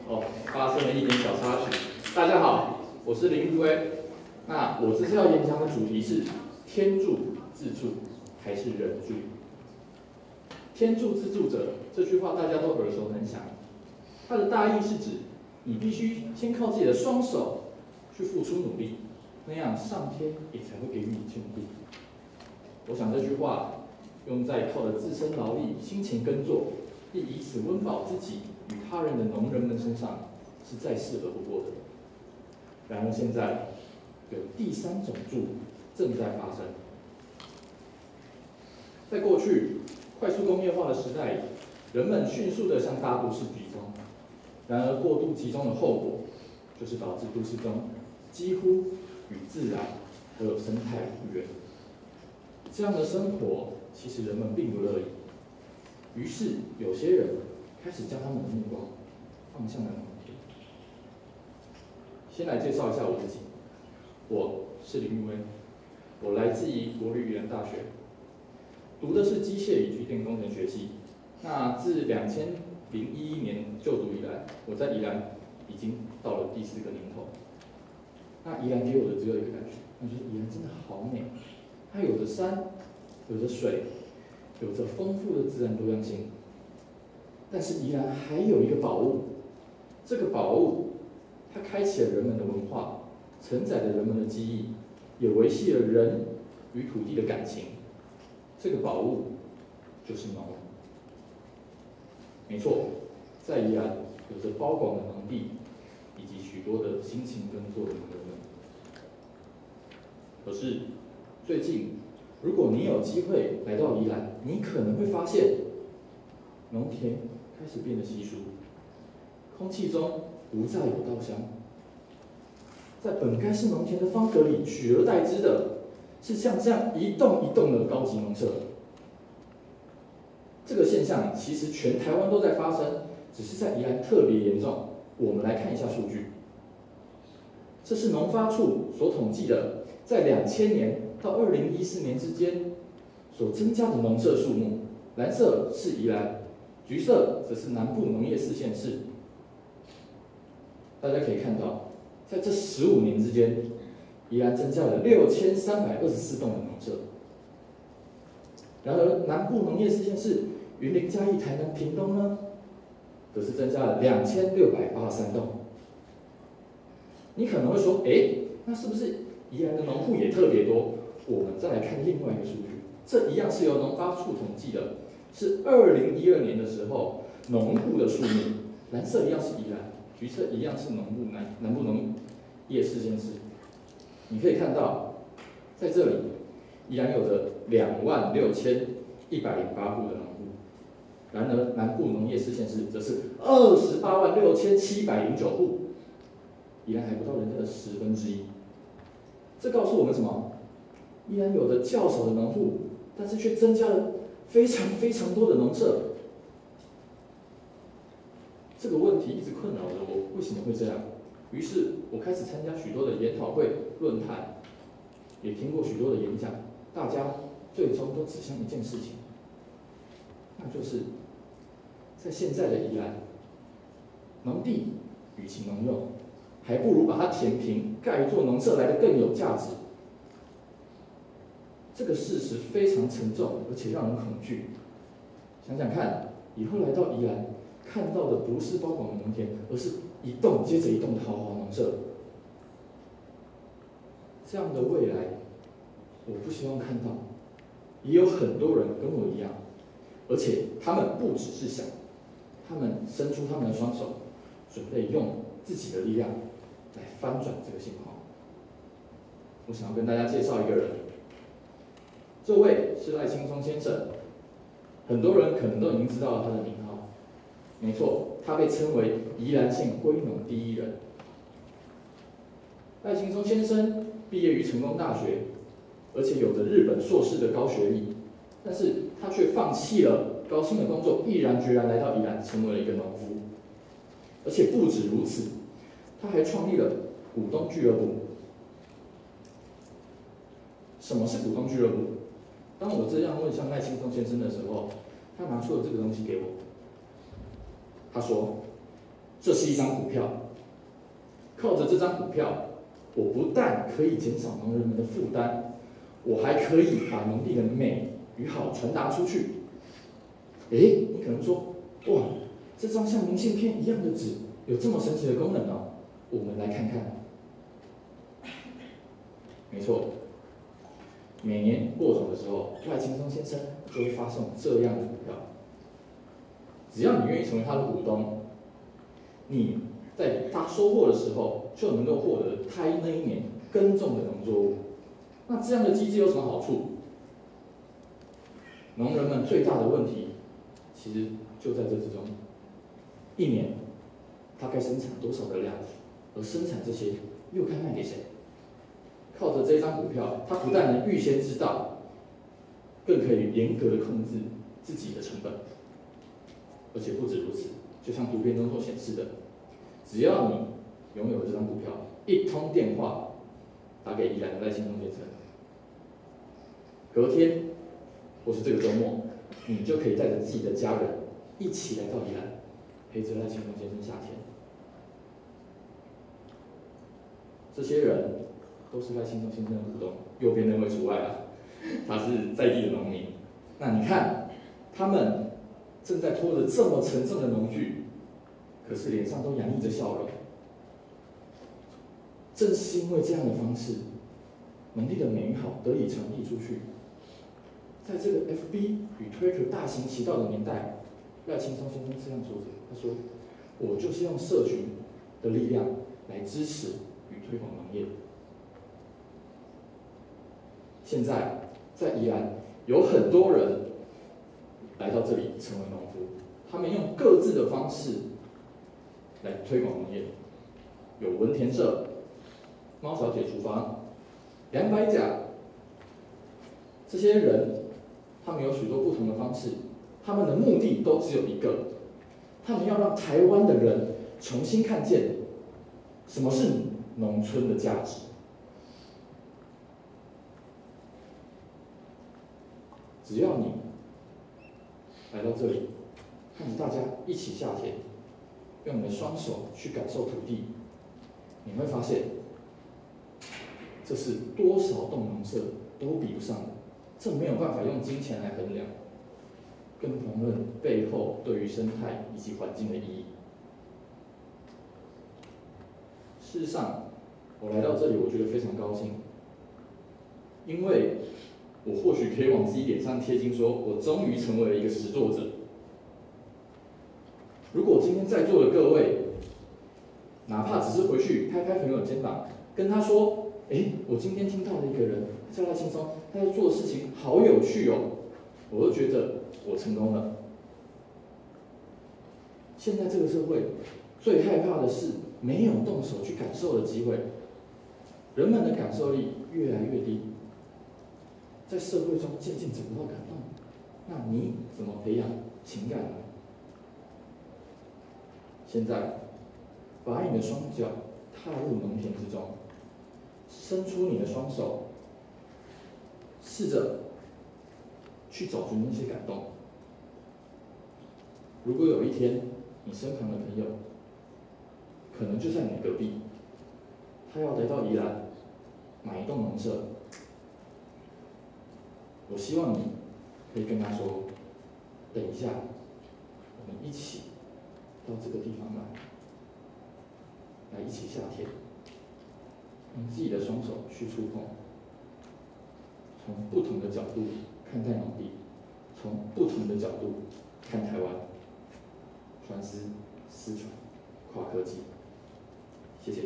发生了一点小插曲。大家好，我是林玉威。那我这次要演讲的主题是：天助自助还是人助？天助自助者这句话大家都耳熟能详，它的大意是指你必须先靠自己的双手去付出努力，那样上天也才会给予你眷顾。我想这句话用在靠着自身劳力、辛勤耕作，并以此温饱自己与他人的农人们身上，是再适合不过的。然而现在有第三种助正在发生。在过去快速工业化的时代里，人们迅速地向大都市集中，然而过度集中的后果，就是导致都市中几乎与自然还有生态无缘。这样的生活，其实人们并不乐意。于是，有些人开始将他们的目光放向了农田。先来介绍一下我自己，我是林玉威，我来自于国立宜兰大学，读的是机械与机电工程学系。那自2011年就读宜兰，我在宜兰已经到了第4个年头。那宜兰给我的只有一个感觉，那就是宜兰真的好美。它有着山，有着水，有着丰富的自然多样性。但是宜兰还有一个宝物，这个宝物，它开启了人们的文化，承载着人们的记忆，也维系了人与土地的感情。这个宝物就是农。没错，在宜兰有着包广的农地，以及许多的辛勤耕作的农人们。可是最近，如果你有机会来到宜兰，你可能会发现，农田开始变得稀疏，空气中不再有稻香，在本该是农田的方格里，取而代之的是像这样一栋一栋的高级农舍。这个现象其实全台湾都在发生，只是在宜兰特别严重。我们来看一下数据，这是农发处所统计的，在2000年到2014年之间所增加的农舍数目。蓝色是宜兰，橘色则是南部农业4县市。大家可以看到，在这15年之间，宜兰增加了6324栋的农舍。然而，南部农业4县市云林、嘉义、台南、屏东呢，则是增加了2683栋。你可能会说，那是不是宜兰的农户也特别多？我们再来看另外一个数据，这一样是由农发处统计的，是2012年的时候农户的数目，蓝色一样是宜兰，橘色一样是南部农业4县市。你可以看到，在这里宜兰有着26108户的农户，然而南部农业4县市则是286709户，宜兰还不到人家的1/10。这告诉我们什么？宜兰有着较少的农户，但是却增加了非常非常多的农舍。这个问题一直困扰着我，为什么会这样？于是我开始参加许多的研讨会、论坛，也听过许多的演讲，大家最终都指向一件事情，那就是在现在的宜兰，农地与其农用，还不如把它填平，盖一座农舍来的更有价值。这个事实非常沉重，而且让人恐惧。想想看，以后来到宜兰，看到的不是包广的农田，而是一栋接着一栋的豪华农舍。这样的未来，我不希望看到。也有很多人跟我一样，而且他们不只是想，他们伸出他们的双手，准备用自己的力量来翻转这个现况。我想要跟大家介绍一个人，这位是赖清松先生，很多人可能都已经知道了他的名号。没错，他被称为宜兰县归农第一人。赖清松先生毕业于成功大学，而且有着日本硕士的高学历，但是他却放弃了高薪的工作，毅然决然来到宜兰，成为了一个农夫。而且不止如此，他还创立了股东俱乐部。什么是股东俱乐部？当我这样问向赖清松先生的时候，他拿出了这个东西给我。他说：“这是一张股票，靠着这张股票，我不但可以减少农人们的负担，我还可以把农地的美与好传达出去。你可能说，哇，这张像明信片一样的纸有这么神奇的功能哦，我们来看看。没错，每年播种的时候，赖清松先生就会发送这样的股票。只要你愿意成为他的股东，你在他收获的时候就能够获得他那一年耕种的农作物。那这样的机制有什么好处？农人们最大的问题，其实就在这之中。一年他该生产多少的量，而生产这些又该卖给谁？靠着这张股票，他不但能预先知道，更可以严格的控制自己的成本。而且不止如此，就像图片中所显示的，只要你拥有这张股票，一通电话打给宜兰的赖清松先生，隔天或是这个周末，你就可以带着自己的家人一起来到宜兰，陪着赖清松先生夏天。这些人都是赖清松先生的股东，右边那位除外啊，他是在地的农民。那你看，他们正在拖着这么沉重的农具，可是脸上都洋溢着笑容。正是因为这样的方式，农地的美好得以传递出去。在这个 FB 与 Twitter 大行其道的年代，赖清松先生这样说着：“他说，我就是用社群的力量来支持与推广农业。”现在在宜兰有很多人来到这里成为农夫，他们用各自的方式来推广农业，有文田社、猫小姐厨房、200甲，这些人他们有许多不同的方式，他们的目的都只有一个，他们要让台湾的人重新看见什么是农村的价值。只要你来到这里，看着大家一起下田，用你的双手去感受土地，你会发现，这是多少栋农舍都比不上的。这没有办法用金钱来衡量，更遑论背后对于生态以及环境的意义。事实上，我来到这里，我觉得非常高兴，因为我或许可以往自己脸上贴金，说我终于成为了一个实作者。如果今天在座的各位，哪怕只是回去拍拍朋友的肩膀，跟他说：“我今天听到了一个人叫赖清松，他在做的事情好有趣哦。”我就觉得我成功了。现在这个社会最害怕的是没有动手去感受的机会，人们的感受力越来越低。在社会中渐渐找不到感动，那你怎么培养情感呢？现在，把你的双脚踏入农田之中，伸出你的双手，试着去找寻那些感动。如果有一天，你身旁的朋友，可能就在你隔壁，他要来到宜兰买一栋农舍，我希望你可以跟他说：“等一下，我们一起到这个地方来一起下田，用自己的双手去触碰，从不同的角度看待农地，从不同的角度看台湾，传思、思传、跨科技。”谢谢。